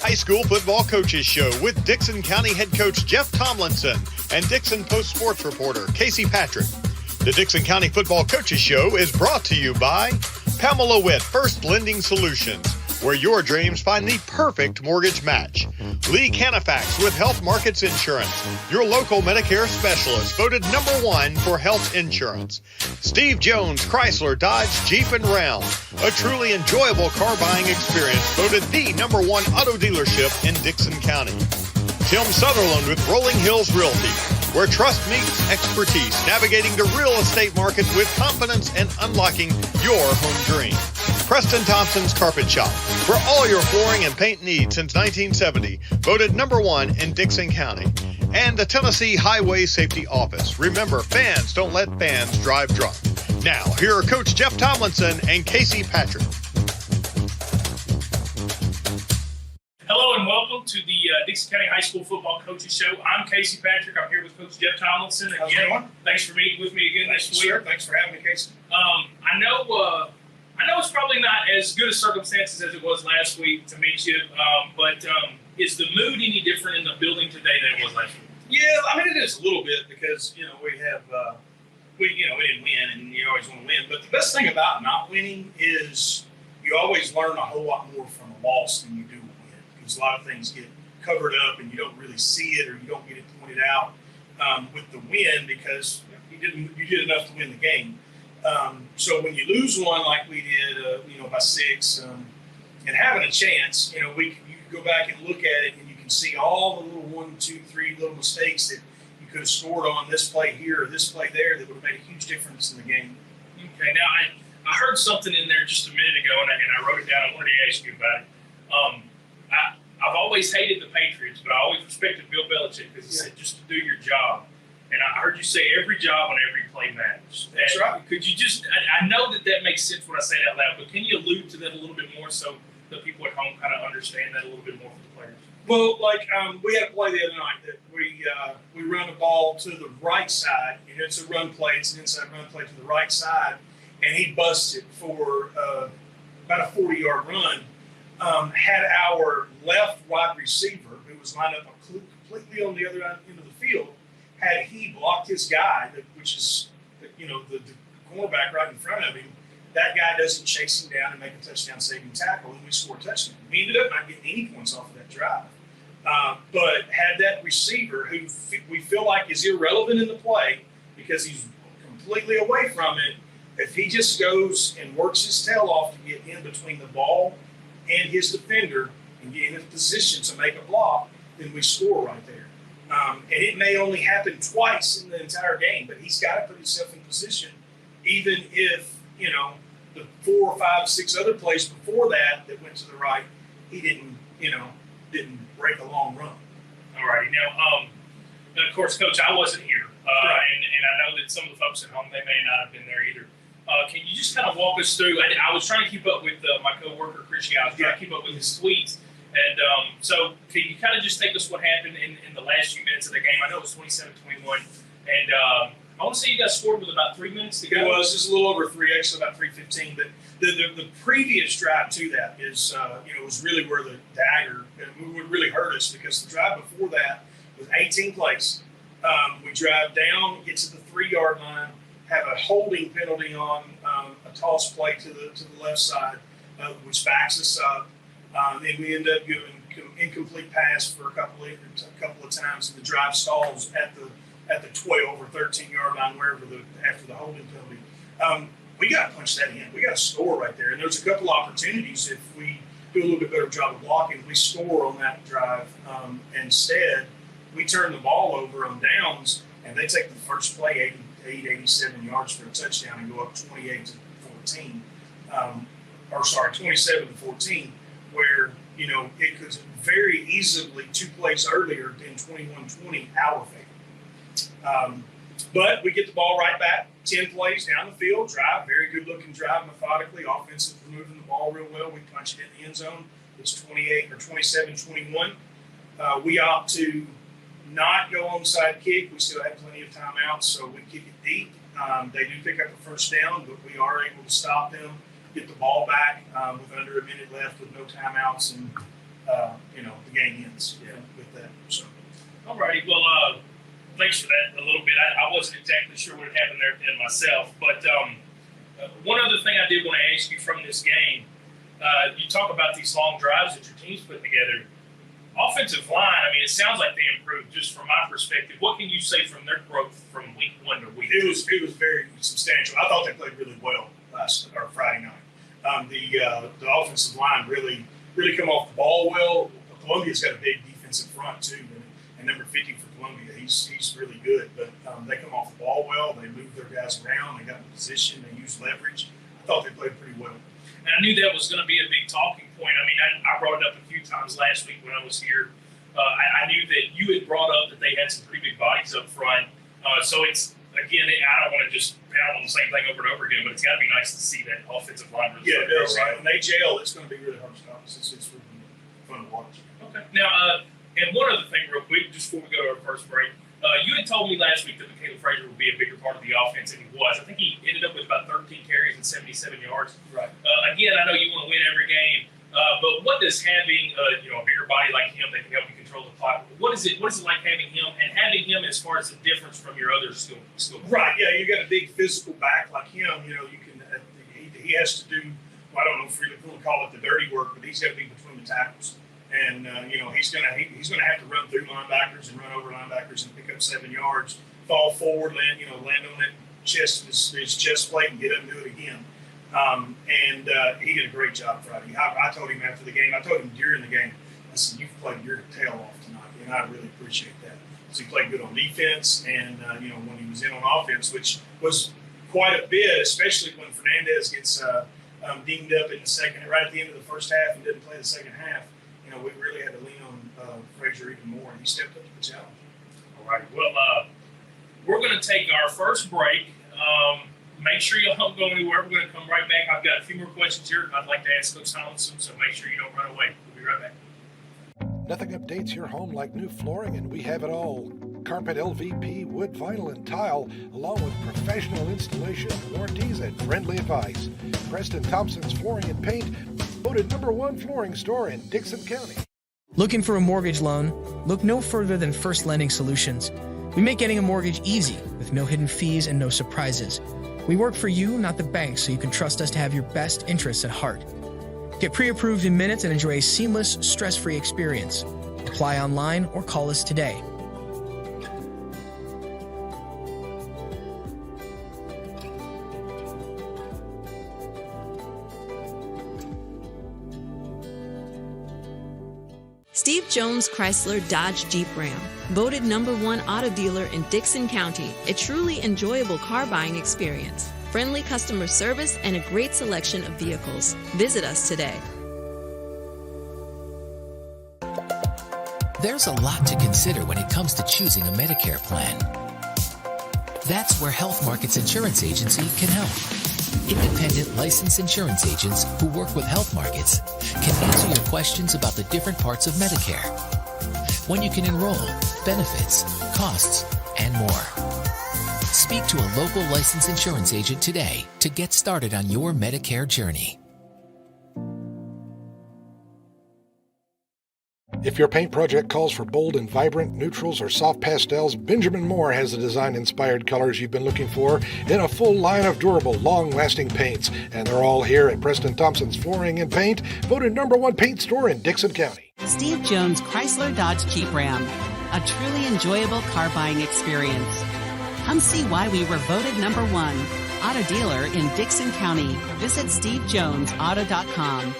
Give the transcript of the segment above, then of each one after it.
High School Football Coaches Show with Dickson County Head Coach Jeff Tomlinson and Dickson Post Sports reporter Casey Patrick. The Dickson County Football Coaches Show is brought to you by Pamela Witt First Lending Solutions, where your dreams find the perfect mortgage match. Lee Canifax with Health Markets Insurance, your local Medicare specialist, voted #1 for health insurance. Steve Jones Chrysler Dodge Jeep and Ram, a truly enjoyable car buying experience, voted the #1 auto dealership in Dickson County. Tim Sutherland with Rolling Hills Realty, where trust meets expertise, navigating the real estate market with confidence and unlocking your home dream. Preston Thompson's Carpet Shop, for all your flooring and paint needs since 1970, voted #1 in Dickson County. And the Tennessee Highway Safety Office. Remember, fans don't let fans drive drunk. Now, here are Coach Jeff Tomlinson and Casey Patrick. Hello and welcome to the Dickson County High School Football Coaches Show. I'm Casey Patrick. I'm here with Coach Jeff Tomlinson. Again, thanks for meeting with me again this week. Sure. Thanks for having me, Casey. I know it's probably not as good a circumstances as it was last week to meet you, but is the mood any different in the building today than it was last week? Yeah, I mean it is a little bit because we have we didn't win and you always want to win. But the best thing about not winning is you always learn a whole lot more from a loss than you do a win, because a lot of things get covered up and you don't really see it or you don't get it pointed out with the win because you did enough to win the game. So when you lose one like we did, by 6, and having a chance, you can go back and look at it and you can see all the little 1, 2, 3 little mistakes that you could have scored on this play here or this play there that would have made a huge difference in the game. Okay, now I heard something in there just a minute ago and I wrote it down. I wanted to ask you about it. I've always hated the Patriots, but I always respected Bill Belichick because he said just to do your job. And I heard you say every job on every play matters. That's right. Could you just, I know that makes sense when I say it out loud, but can you allude to that a little bit more so the people at home kind of understand that a little bit more for the players? Well, we had a play the other night that we run a ball to the right side, and it's a run play. It's an inside run play to the right side, and he busts it for about a 40-yard run. Had our left wide receiver, who was lined up completely on the other end of the field, had he blocked his guy, which is the cornerback right in front of him, that guy doesn't chase him down and make a touchdown-saving tackle, and we score a touchdown. We ended up not getting any points off of that drive. But had that receiver, who we feel like is irrelevant in the play because he's completely away from it, if he just goes and works his tail off to get in between the ball and his defender and get in a position to make a block, then we score right there. And it may only happen twice in the entire game, but he's got to put himself in position, even if, the 4, 5, 6 other plays before that went to the right, he didn't break a long run. All righty. Now, of course, Coach, I wasn't here, right. and I know that some of the folks at home, they may not have been there either. Can you just kind of walk us through? I was trying to keep up with my coworker, Chris Yao. I was trying to keep up with his tweets. And so can you kind of just take us what happened in the last few minutes of the game? I know it was 27-21. And I want to say you guys scored with about 3 minutes to go. It was just a little over 3, actually about 3:15. But the previous drive to that is, was really where the dagger would really hurt us, because the drive before that was 18 plays. We drive down, get to the 3-yard line, have a holding penalty on a toss play to the left side, which backs us up. And we end up giving incomplete pass for a couple of times, and the drive stalls at the 12 or 13-yard line, wherever after the holding penalty. We got to punch that in. We got to score right there. And there's a couple opportunities if we do a little bit better job of blocking. We score on that drive. Instead, we turn the ball over on downs, and they take the first play 87 yards for a touchdown and go up 28-14. 27-14. Where, it could very easily 2 plays earlier than 21-20 our favor. But we get the ball right back, 10 plays down the field, drive, very good looking drive methodically, offensively moving the ball real well. We punch it in the end zone. It's 27-21. We opt to not go onside kick. We still have plenty of timeouts, so we kick it deep. They do pick up a first down, but we are able to stop them, get the ball back with under a minute left with no timeouts, and the game ends with that. So. Alrighty, well, thanks for that a little bit. I wasn't exactly sure what had happened there then myself, but one other thing I did want to ask you from this game, you talk about these long drives that your team's put together. Offensive line, I mean, it sounds like they improved just from my perspective. What can you say from their growth from week 1 to week 2? It was very substantial. I thought they played really well Friday night. The offensive line really come off the ball well. Columbia's got a big defensive front too, and number 50 for Columbia, he's really good. But they come off the ball well. They move their guys around. They got in position. They use leverage. I thought they played pretty well. And I knew that was going to be a big talking point. I mean, I brought it up a few times last week when I was here. I knew that you had brought up that they had some pretty big bodies up front. So it's, again, I don't want to just pound on the same thing over and over again, but it's got to be nice to see that offensive line really it does. right. When they gel, it's going to be really hard to stop. It's really fun to watch. Okay. Now, and one other thing real quick, just before we go to our first break, you had told me last week that Michaela Frazier would be a bigger part of the offense than he was. I think he ended up with about 13 carries and 77 yards. Right. Again, I know you want to win every game, but what does having a bigger body like him that can help you control the clock? What is it like having him and having him as far as the difference from your other skill? Right. Yeah, you got a big physical back like him. You can. He has to do. Well, I don't know if we're going to call it the dirty work, but he's got to be between the tackles. And he's gonna have to run through linebackers and run over linebackers and pick up 7 yards, fall forward, land on that his chest plate and get up and do it again. He did a great job Friday. I told him after the game. I told him during the game. I said, "You've played your tail off tonight," and I really appreciate that. So he played good on defense, and when he was in on offense, which was quite a bit, especially when Fernandez gets dinged up in the second, right at the end of the first half, and didn't play the second half. We really had to lean on Frazier even more, and he stepped up to the challenge. All right. Well, we're going to take our first break. Make sure you don't go anywhere. We're going to come right back. I've got a few more questions here I'd like to ask Coach Tomlinson, so make sure you don't run away. We'll be right back. Nothing updates your home like new flooring, and we have it all. Carpet, LVP, wood, vinyl, and tile, along with professional installation, warranties, and friendly advice. Preston Thompson's Flooring and Paint, voted #1 flooring store in Dickson County. Looking for a mortgage loan? Look no further than First Lending Solutions. We make getting a mortgage easy, with no hidden fees and no surprises. We work for you, not the bank, so you can trust us to have your best interests at heart. Get pre-approved in minutes and enjoy a seamless, stress-free experience. Apply online or call us today. Steve Jones Chrysler Dodge Jeep Ram, voted #1 auto dealer in Dickson County, a truly enjoyable car buying experience, friendly customer service, and a great selection of vehicles. Visit us today. There's a lot to consider when it comes to choosing a Medicare plan. That's where Health Markets Insurance Agency can help. Independent licensed insurance agents who work with Health Markets can answer your questions about the different parts of Medicare, when you can enroll, benefits, costs, and more. Speak to a local licensed insurance agent today to get started on your Medicare journey. If your paint project calls for bold and vibrant neutrals or soft pastels, Benjamin Moore has the design-inspired colors you've been looking for in a full line of durable, long-lasting paints. And they're all here at Preston Thompson's Flooring and Paint, voted #1 paint store in Dickson County. Steve Jones Chrysler Dodge Jeep Ram, a truly enjoyable car buying experience. Come see why we were voted #1 auto dealer in Dickson County. Visit stevejonesauto.com.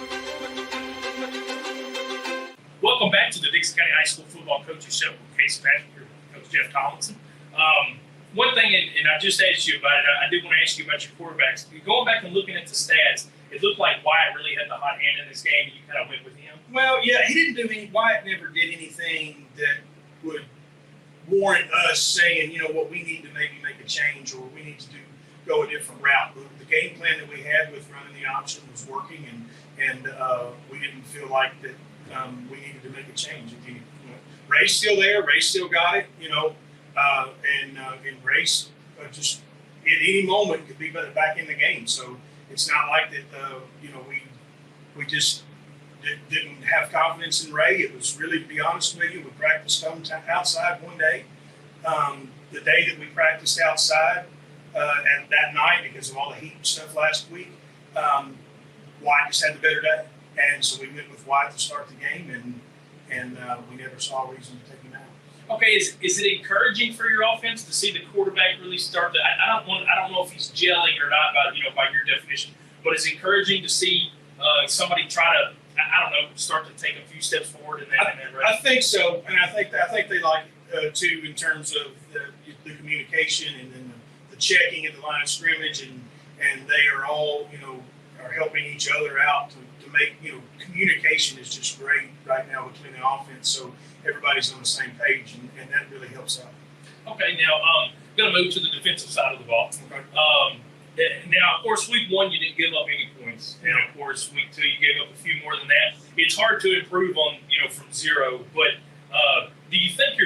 Welcome back to the Dickson County High School Football Coaches Show with Casey Patrick and Coach Jeff Tomlinson. One thing, and I just asked you about it, I did want to ask you about your quarterbacks. Going back and looking at the stats, it looked like Wyatt really had the hot hand in this game, and you kind of went with him. Well, yeah, he didn't do any. Wyatt never did anything that would warrant us saying, we need to maybe make a change or we need to go a different route. The game plan that we had with running the option was working, and we didn't feel like that. We needed to make a change. Ray's still there. Ray still got it, and Ray's just at any moment could be back in the game. So it's not like that, we just didn't have confidence in Ray. It was really, to be honest with you, we practiced outside one day. The day that we practiced outside and that night, because of all the heat and stuff last week, White just had the better day. And so we went with White to start the game, and we never saw a reason to take him out. Okay, is it encouraging for your offense to see the quarterback really start to? I don't know if he's gelling or not by your definition, but it's encouraging to see somebody try to start to take a few steps forward in that. I think so, and I think they like it too in terms of the communication and then the checking at the line of scrimmage, and they are all are helping each other out to make communication is just great right now between the offense, so everybody's on the same page, and that really helps out. Okay, now I'm going to move to the defensive side of the ball. Okay. Now, of course, week 1 you didn't give up any points, and of course week 2 you gave up a few more than that. It's hard to improve on from 0, but do you think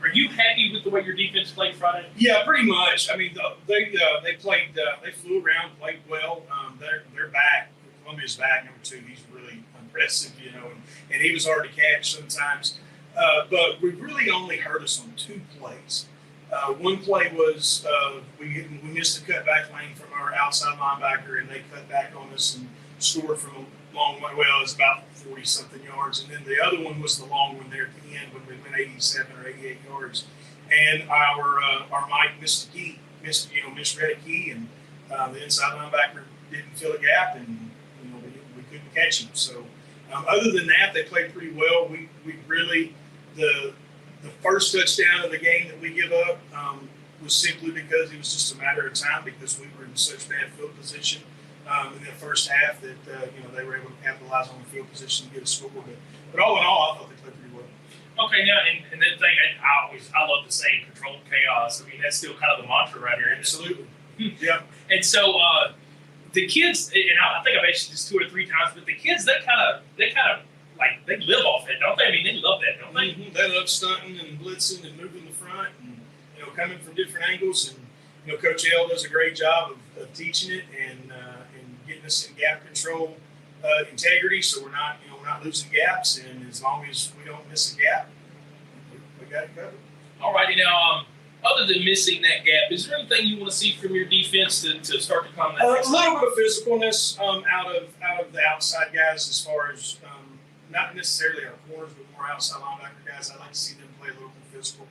are you happy with the way your defense played Friday? Yeah, pretty much. I mean, they played, they flew around, played well. They're back. Columbia's back, number 2. He's really impressive, and he was hard to catch sometimes. But we really only hurt us on 2 plays. One play was we missed a cutback lane from our outside linebacker, and they cut back on us and scored from a long way. Well, it was about 40-something yards. And then the other one was the long one there at the end when we went 87 or 88 yards. And our Mike missed a key, misread a key, and the inside linebacker didn't fill a gap, and we couldn't catch him. So other than that, they played pretty well. We really the first touchdown of the game that we give up was simply because it was just a matter of time because we were in such bad field position in the first half that they were able to capitalize on the field position to get a score. But all in all, I thought they played pretty well. Okay, now and that thing I love the saying controlled chaos. I mean that's still kind of the mantra right here. Absolutely. Yeah. And so the kids, and I think I've asked you this 2 or 3 times, but the kids they kind of like they live off it, don't they? I mean, they love that, don't they? Mm-hmm. They love stunting and blitzing and moving the front, and coming from different angles. And Coach L does a great job of teaching it and getting us in gap control integrity, so we're not losing gaps. And as long as we don't miss a gap, we got it covered. All righty, now other than missing that gap, is there anything you want to see from your defense to start to come that a little bit of physicalness out of the outside guys, as far as not necessarily our corners, but more outside linebacker guys. I like to see them play a little more physical.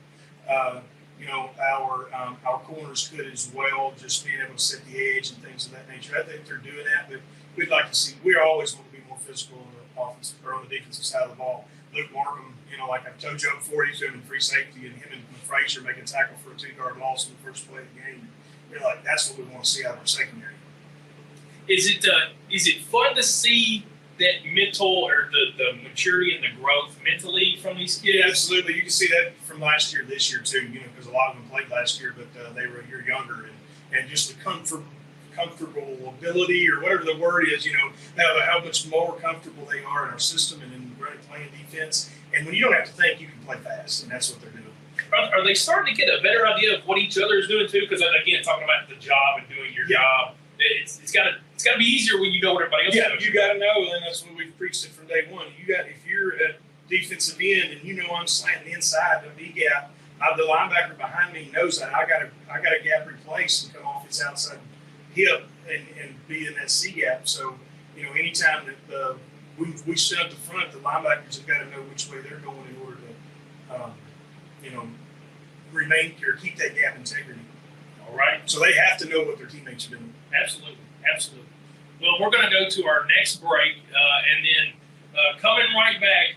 Our corners could as well, just being able to set the edge and things of that nature. I think they're doing that, but we'd like to see. We always want to be more physical on the offense or on the defensive side of the ball. Luke Markham, like I told you before, he's doing free safety, and him and Frazier making a tackle for a 2-yard loss in the first play of the game. We're like, that's what we want to see out of our secondary. Is it fun to see that mental or the maturity and the growth mentally from these kids? Yeah, absolutely. You can see that from last year, this year too. Because a lot of them played last year, but they were a year younger, and just the comfortable ability or whatever the word is. How much more comfortable they are in our system and in playing defense. And when you don't have to think, you can play fast, and that's what they're doing. Are they starting to get a better idea of what each other is doing too? Because again, talking about the job and doing your job, it's got to be easier when you know what everybody else knows. You got to know, and that's what we've preached it from day one. If you're a defensive end and I'm slanting inside the B gap, the linebacker behind me knows that I got a gap replace and come off his outside hip and be in that C gap. So anytime that we set up the front, the linebackers have got to know which way they're going in order to remain or keep that gap integrity. All right. So they have to know what their teammates are doing. Absolutely. Well, we're going to go to our next break, and then coming right back,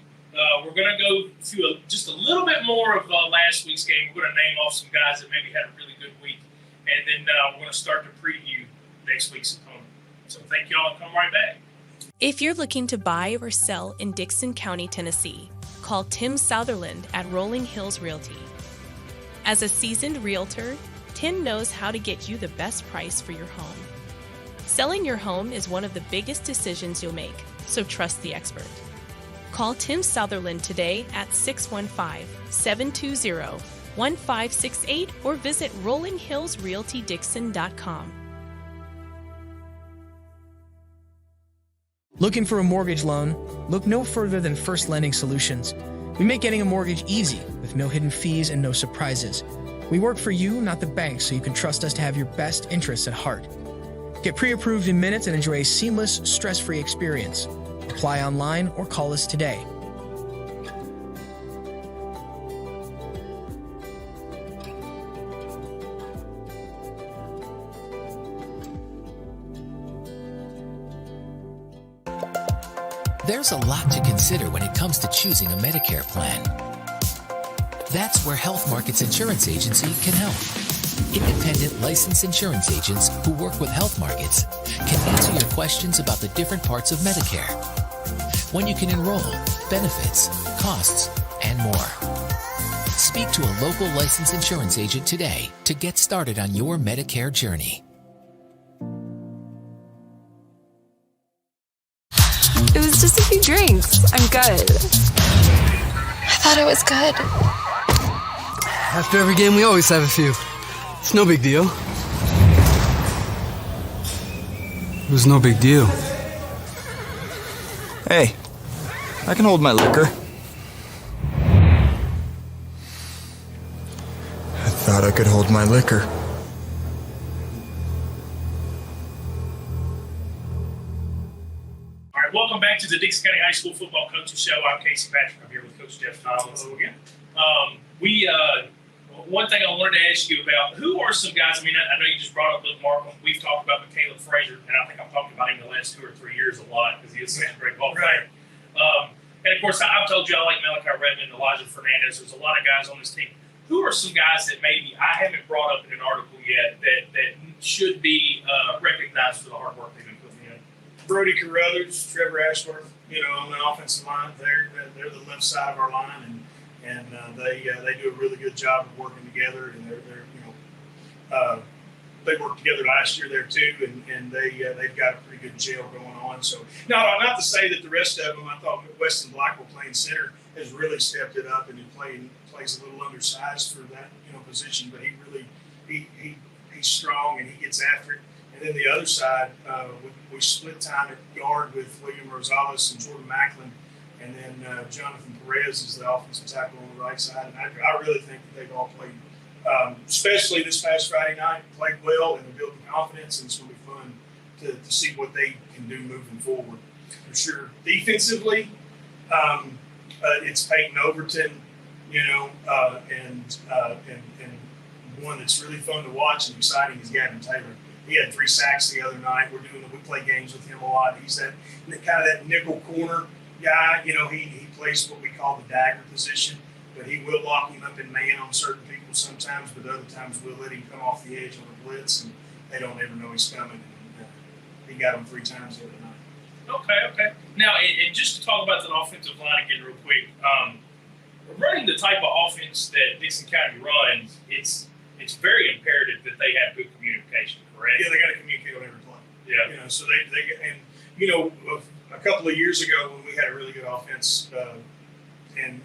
we're going to go through just a little bit more of last week's game. We're going to name off some guys that maybe had a really good week, and then we're going to start to preview next week's opponent. So thank y'all, and come right back. If you're looking to buy or sell in Dickson County, Tennessee, call Tim Southerland at Rolling Hills Realty. As a seasoned realtor, Tim knows how to get you the best price for your home. Selling your home is one of the biggest decisions you'll make, so trust the expert. Call Tim Southerland today at 615-720-1568 or visit rollinghillsrealtydixon.com. Looking for a mortgage loan? Look no further than First Lending Solutions. We make getting a mortgage easy with no hidden fees and no surprises. We work for you, not the bank, so you can trust us to have your best interests at heart. Get pre-approved in minutes and enjoy a seamless, stress-free experience. Apply online or call us today. There's a lot to consider when it comes to choosing a Medicare plan. That's where Health Markets Insurance Agency can help. Independent licensed insurance agents who work with Health Markets can answer your questions about the different parts of Medicare, when you can enroll, benefits, costs, and more. Speak to a local licensed insurance agent today to get started on your Medicare journey. It was just a few drinks. I'm good. I thought I was good. After every game, we always have a few. It's no big deal. It was no big deal. Hey, I can hold my liquor. I thought I could hold my liquor. Welcome back to the Dickson County High School Football Coaches Show. I'm Casey Patrick. I'm here with Coach Jeff Tomlinson. Hello again. One thing I wanted to ask you about, who are some guys, I know you just brought up Luke Markham. We've talked about Caleb Frazier, and I think I've talked about him the last 2 or 3 years a lot because he is such a great ball player. And, of course, I've told you I like Malachi Redmond, Elijah Fernandez. There's a lot of guys on this team. Who are some guys that maybe I haven't brought up in an article yet that should be recognized for the hard work they've been putting in? Brody Carruthers, Trevor Ashworth, on the offensive line. They're the left side of our line, and they do a really good job of working together. And they worked together last year there too, and they've got a pretty good gel going on. So not to say that the rest of them. I thought Weston Blackwell playing center has really stepped it up, and he plays a little undersized for that position, but he's strong and he gets after it. And then the other side, we split time at guard with William Rosales and Jordan Macklin, and then Jonathan Perez is the offensive tackle on the right side. And I really think that they've all played, especially this past Friday night, played well and they're building confidence, and it's going to be fun to see what they can do moving forward. For sure. Defensively, it's Peyton Overton, and one that's really fun to watch and exciting is Gavin Taylor. He had 3 sacks the other night. We play games with him a lot. He's that nickel corner guy. He plays what we call the dagger position, but he will lock him up in man on certain people sometimes, but other times we'll let him come off the edge on a blitz, and they don't ever know he's coming. And, he got him 3 times the other night. Okay. Now, and just to talk about the offensive line again real quick, running the type of offense that Dickson County runs, it's very imperative that they have good communication, correct? Yeah, they got to communicate on every play. Yeah. So a couple of years ago when we had a really good offense and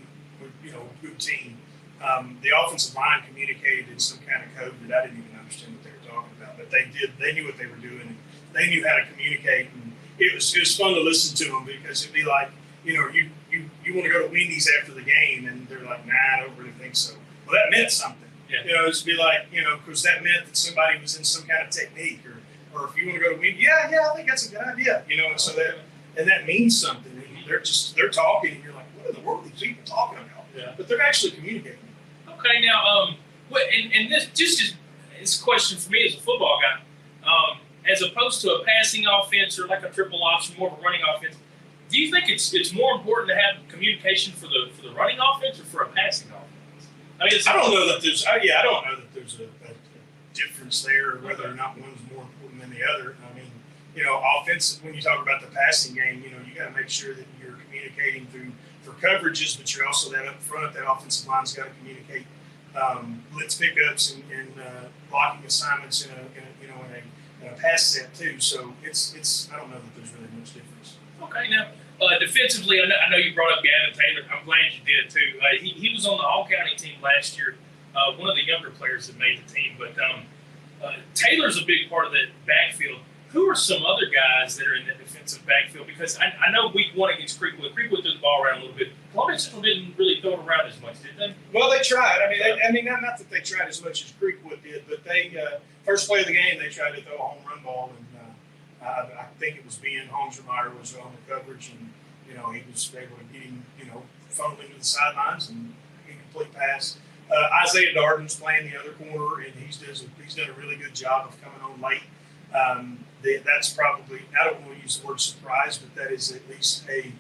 good team, the offensive line communicated in some kind of code that I didn't even understand what they were talking about, but they did. They knew what they were doing, and they knew how to communicate, and it was fun to listen to them because it'd be like, you want to go to Wendy's after the game, and they're like, nah, I don't really think so. Well, that meant something. Yeah. It'd be like, because that meant that somebody was in some kind of technique, or if you want to go to Wendy's, yeah, I think that's a good idea, and so that means something. And they're talking, and you're like, what in the world are these people talking about? Yeah. But they're actually communicating. Okay, now, and this just is a question for me as a football guy. As opposed to a passing offense or like a triple option, more of a running offense, do you think it's more important to have communication for the running offense or for a passing offense? I don't know that there's a difference there, or whether or not one's more important than the other. Offensive, when you talk about the passing game, you got to make sure that you're communicating for coverages, but you're also that up front, that offensive line's got to communicate blitz pickups and blocking assignments in a pass set too. So it's I don't know that there's really much difference. Okay, now defensively, I know you brought up Gavin Taylor. I'm glad you did too. He was on the All-County team last year, one of the younger players that made the team. But Taylor's a big part of that backfield. Who are some other guys that are in that defensive defensive backfield? Because I know week 1 against Creekwood threw the ball around a little bit. Columbia Central didn't really throw it around as much, did they? Well, they tried. I mean, not that they tried as much as Creekwood did, but they first play of the game they tried to throw a home run ball, and I think it was Ben Holmesmeyer was on the coverage, and he was able to get him, funnel him to the sidelines and incomplete pass. Isaiah Darden's playing the other corner, and he's done a really good job of coming on late. That's probably, I don't want to use the word surprise, but that is at least a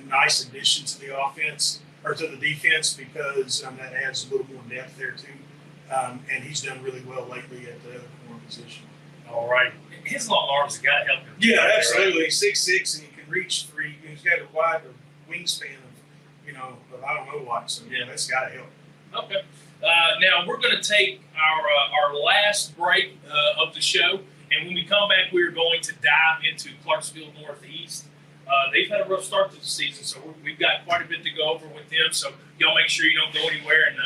nice addition to the offense or to the defense, because that adds a little more depth there too. And he's done really well lately at the other corner position. All right. His long arms have got to help him. Yeah, absolutely. Right? He's 6'6", and he can reach 3. He's got a wide wingspan of I don't know what. So that's got to help. Okay. Now we're going to take our last break of the show, and when we come back, we're going to dive into Clarksville Northeast. They've had a rough start to the season, so we've got quite a bit to go over with them. So y'all make sure you don't go anywhere, and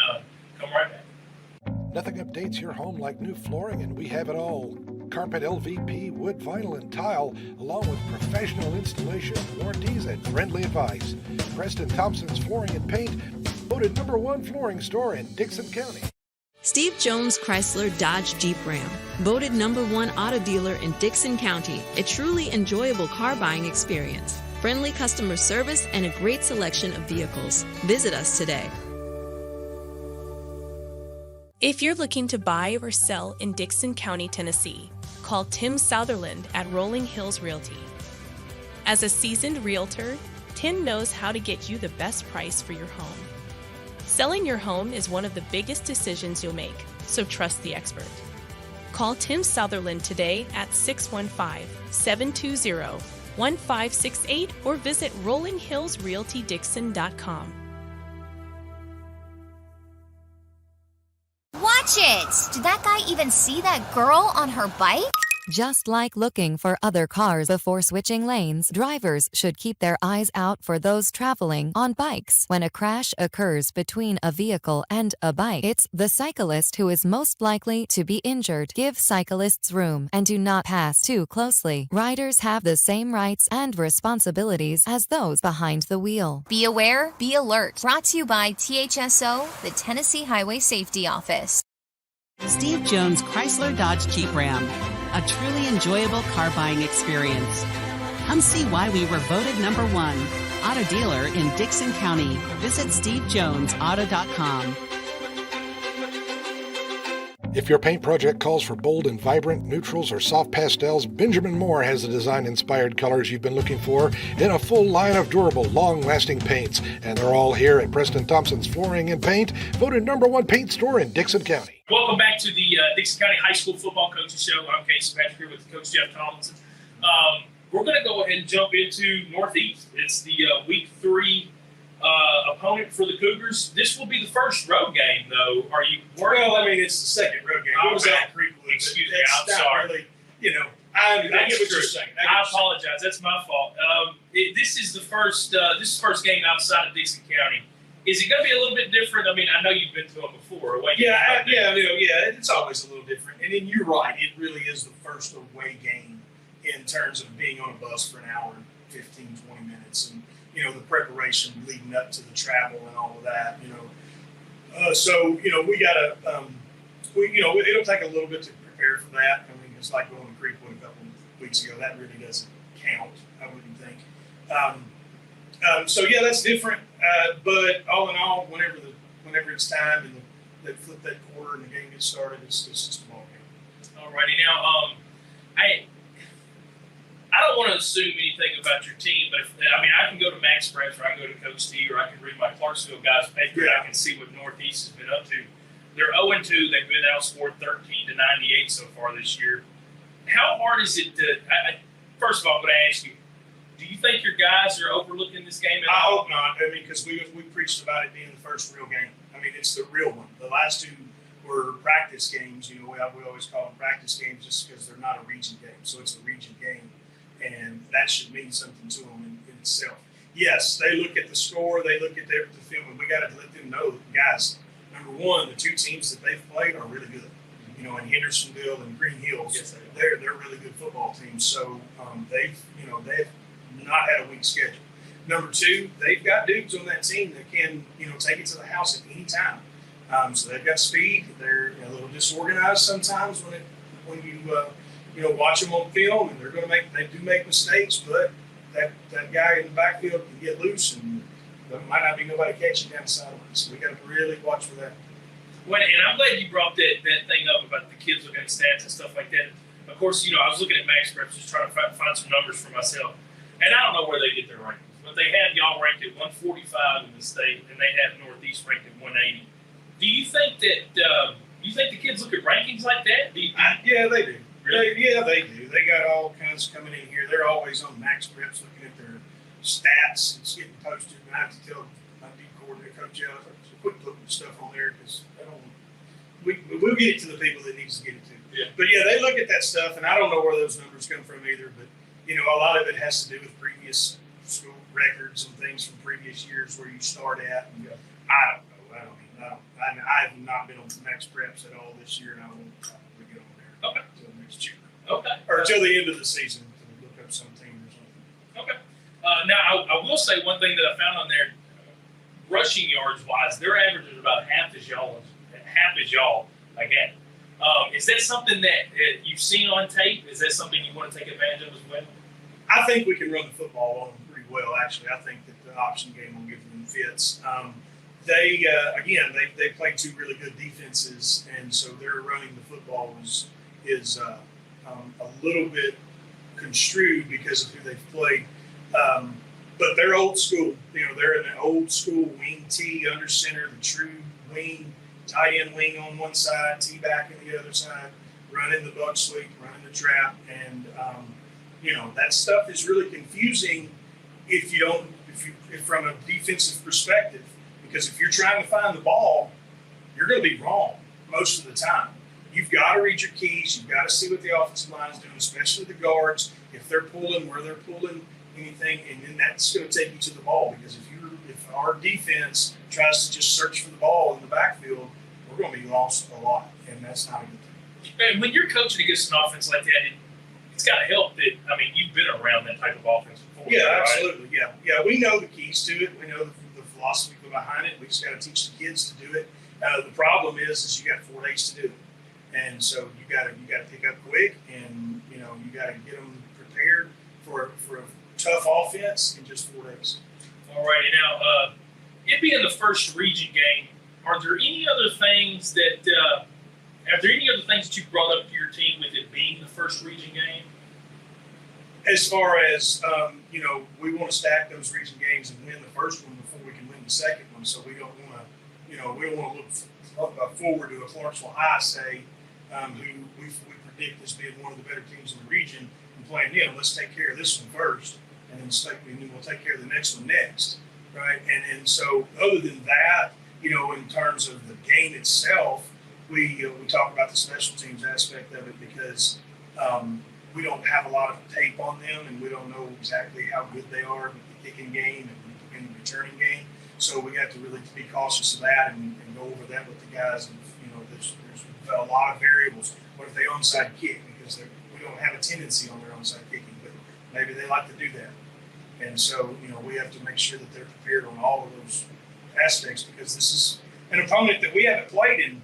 come right back. Nothing updates your home like new flooring, and we have it all. Carpet, LVP, wood, vinyl, and tile, along with professional installation, warranties, and friendly advice. Preston Thompson's Flooring and Paint, voted #1 flooring store in Dickson County. Steve Jones Chrysler Dodge Jeep Ram, voted #1 auto dealer in Dickson County. A truly enjoyable car buying experience. Friendly customer service and a great selection of vehicles. Visit us today. If you're looking to buy or sell in Dickson County, Tennessee, call Tim Southerland at Rolling Hills Realty. As a seasoned realtor, Tim knows how to get you the best price for your home. Selling your home is one of the biggest decisions you'll make, so trust the expert. Call Tim Southerland today at 615-720-1568 or visit rollinghillsrealtydixon.com. Watch it! Did that guy even see that girl on her bike? Just like looking for other cars before switching lanes, drivers should keep their eyes out for those traveling on bikes. When a crash occurs between a vehicle and a bike, it's the cyclist who is most likely to be injured. Give cyclists room and do not pass too closely. Riders have the same rights and responsibilities as those behind the wheel. Be aware, be alert. Brought to you by THSO, the Tennessee Highway Safety Office. Steve Jones Chrysler Dodge Jeep Ram, a truly enjoyable car buying experience. Come see why we were voted #1 auto dealer in Dickson County. Visit stevejonesauto.com. If your paint project calls for bold and vibrant neutrals or soft pastels, Benjamin Moore has the design-inspired colors you've been looking for in a full line of durable, long-lasting paints. And they're all here at Preston Thompson's Flooring and Paint, voted #1 paint store in Dickson County. Welcome back to the Dickson County High School Football Coaches Show. I'm Casey Patrick here with Coach Jeff Tomlinson. We're going to go ahead and jump into Northeast. It's the Week 3 opponent for the Cougars. This will be the first road game, though. Are you worried? Well, I mean, it's the second road game. It was at Creekwood. Excuse me, I'm sorry. Really, I get what you're saying. I apologize. That's my fault. This is the first game outside of Dickson County. Is it going to be a little bit different? I mean, I know you've been to them before. It's always a little different. And then you're right. It really is the first away game in terms of being on a bus for an hour and 15, 20 minutes. And, the preparation leading up to the travel and all of that, we got to, it'll take a little bit to prepare for that. I mean, it's like going to Creekwood a couple of weeks ago. That really doesn't count, I wouldn't think. That's different. But all in all, whenever it's time and they flip that quarter and the game gets started, it's just a ball game. Alrighty, now, I don't want to assume anything about your team, but I can go to Max Press, or I can go to Coach T, or I can read my Clarksville guys' paper, and I can see what Northeast has been up to. They're 0-2. They've been outscored 13-98 so far this year. How hard is it to? First of all, I'm going to ask you: do you think your guys are overlooking this game at all? I hope not. I mean, because we preached about it being the first real game. I mean, it's the real one. The last two were practice games. We always call them practice games just because they're not a region game. So it's a region game. And that should mean something to them in itself. Yes, they look at the score, they look at the film, and we got to let them know, guys, number one, the two teams that they've played are really good. In Hendersonville and Green Hills, they're really good football teams. So they've not had a weak schedule. Number two, they've got dudes on that team that can, take it to the house at any time. So they've got speed. They're a little disorganized sometimes when you watch them on film, and they do make mistakes, but that guy in the backfield can get loose, and there might not be nobody catching down the sideline. So we got to really watch for that. Well, and I'm glad you brought that thing up about the kids looking at stats and stuff like that. Of course, I was looking at Max Preps, just trying to find some numbers for myself, and I don't know where they get their rankings, but they have y'all ranked at 145 in the state, and they have Northeast ranked at 180. Do you think that the kids look at rankings like that? Yeah, they do. Really? They do. They got all kinds coming in here. They're always on Max Preps looking at their stats and it's getting posted. And I have to tell my D coordinator, Coach Ellis, quit putting stuff on there because we'll get it to the people that needs to get it to. Yeah. But yeah, they look at that stuff, and I don't know where those numbers come from either. But a lot of it has to do with previous school records and things from previous years where you start at. And I don't know. I have not been on Max Preps at all this year, and I won't probably get on there until next year. Okay. Or until the end of the season to look up some team or something. Okay. Now, I will say one thing that I found on there, rushing yards wise, their average is about half as y'all again. Is that something that you've seen on tape? Is that something you want to take advantage of as well? I think we can run the football on them pretty well, actually. I think that the option game will give them fits. They play two really good defenses, and so their running the football is a little bit construed because of who they've played. But they're old school. They're in an old school wing T under center, the true wing, tight end wing on one side, T back on the other side, running the buck sweep, running the trap, and that stuff is really confusing if from a defensive perspective. Because if you're trying to find the ball, you're going to be wrong most of the time. You've got to read your keys. You've got to see what the offensive line is doing, especially the guards, if they're pulling, where they're pulling, anything, and then that's going to take you to the ball. Because if our defense tries to just search for the ball in the backfield, we're going to be lost a lot, and that's not a good thing. And when you're coaching against an offense like that, it's got to help that, you've been around that type of offense before. Yeah, right? Absolutely. Yeah. We know the keys to it. We know the philosophy behind it. We just got to teach the kids to do it. The problem is you got 4 days to do it, and so you got to pick up quick, and you got to get them prepared for a tough offense in just 4 days. All righty, now it being the first region game, are there any other things that you brought up to your team with it being the first region game? As far as we want to stack those region games and win the first one before we can win the second one. So we don't want to, we don't want to look forward to a Clarksville High, say, who we predict as being one of the better teams in the region, and playing them. Let's take care of this one first, and then we'll take care of the next one next, right? And so other than that, in terms of the game itself, we talk about the special teams aspect of it because. We don't have a lot of tape on them, and we don't know exactly how good they are with the kicking game and the returning game. So we have to really be cautious of that and go over that with the guys. And, there's a lot of variables. What if they onside kick? Because we don't have a tendency on their onside kicking, but maybe they like to do that. And so, we have to make sure that they're prepared on all of those aspects because this is an opponent that we haven't played in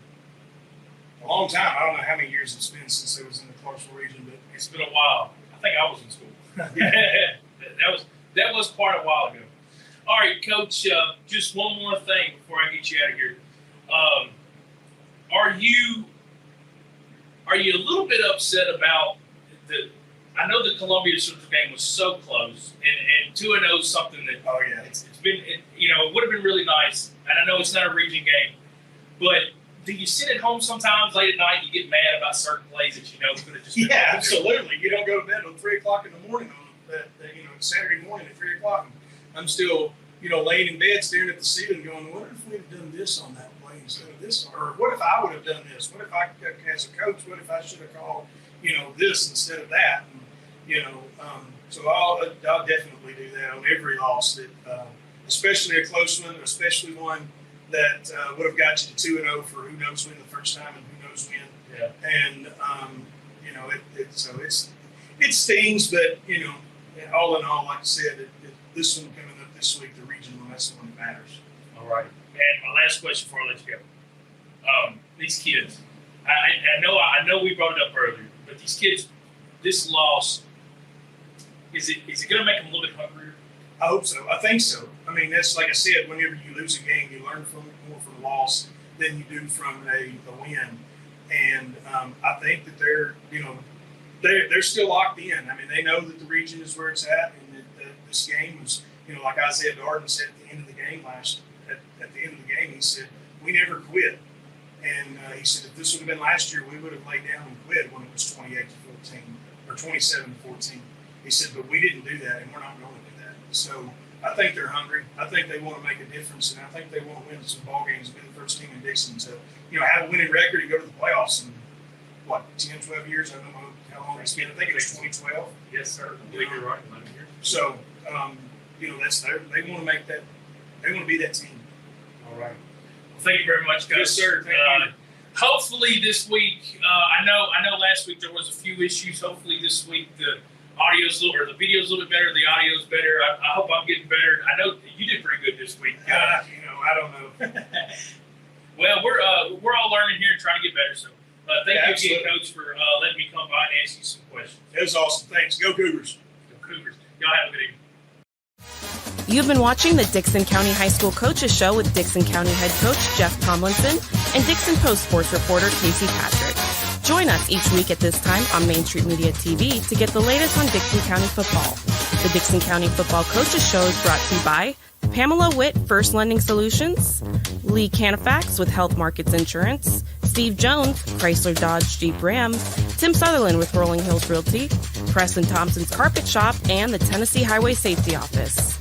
a long time. I don't know how many years it's been since it was in the Clarksville region, but it's been a while. I think I was in school. that was quite a while ago. All right, Coach, just one more thing before I get you out of here. Are you a little bit upset about I know the Columbia Central game was so close, and 2-0 is something that it's been it would have been really nice. And I know it's not a region game, but do you sit at home sometimes late at night? You get mad about certain plays that could have just been absolutely. You don't go to bed until 3 o'clock in the morning on Saturday morning at 3 o'clock. I'm still laying in bed staring at the ceiling, going, "What if we'd have done this on that play instead of this? Or what if I would have done this? What if I, as a coach, what if I should have called this instead of that?" And, so I'll definitely do that on every loss that, especially a close one, especially one that would have got you to 2-0 for who knows when the first time and who knows when. Yeah. And it stings, but all in all, like I said, this one coming up this week, the regional, that's the one that matters. All right. And my last question before I let you go. These kids, I know we brought it up earlier, but these kids, this loss, is it going to make them a little bit hungrier? I hope so. I think so. I mean, that's like I said, whenever you lose a game, you learn more from a loss than you do from a win. And I think that they're still locked in. I mean, they know that the region is where it's at, and that this game was, like Isaiah Darden said at the end of the game at the end of the game, he said, we never quit. And he said, if this would have been last year, we would have laid down and quit when it was 28-14 or 27-14. He said, but we didn't do that, and we're not going to do that. So I think they're hungry. I think they want to make a difference, and I think they want to win some ball games and be the first team in Dickson to, have a winning record and go to the playoffs in, 10, 12 years? I don't know how long it's been. I think it was 2012. Yes, sir. I believe you're right. So, that's they want to make that. They want to be that team. All right. Well, thank you very much, guys. Yes, sir. Thank you. Hopefully this week, I know last week there was a few issues. Hopefully this week the audio's the video's a little bit better, the audio's better. I hope I'm getting better. I know you did pretty good this week. I don't know. Well, we're all learning here and trying to get better. So thank you absolutely. again, Coach, for letting me come by and ask you some questions. It was awesome. Thanks. Go Cougars. Go Cougars. Y'all have a good evening. You've been watching the Dickson County High School Coaches Show with Dickson County head coach Jeff Tomlinson and Dickson Post sports reporter Casey Patrick. Join us each week at this time on Main Street Media TV to get the latest on Dickson County football. The Dickson County Football Coaches Show is brought to you by Pamela Witt, First Lending Solutions, Lee Canifax with Health Markets Insurance, Steve Jones, Chrysler Dodge Jeep Ram, Tim Sutherland with Rolling Hills Realty, Preston Thompson's Carpet Shop, and the Tennessee Highway Safety Office.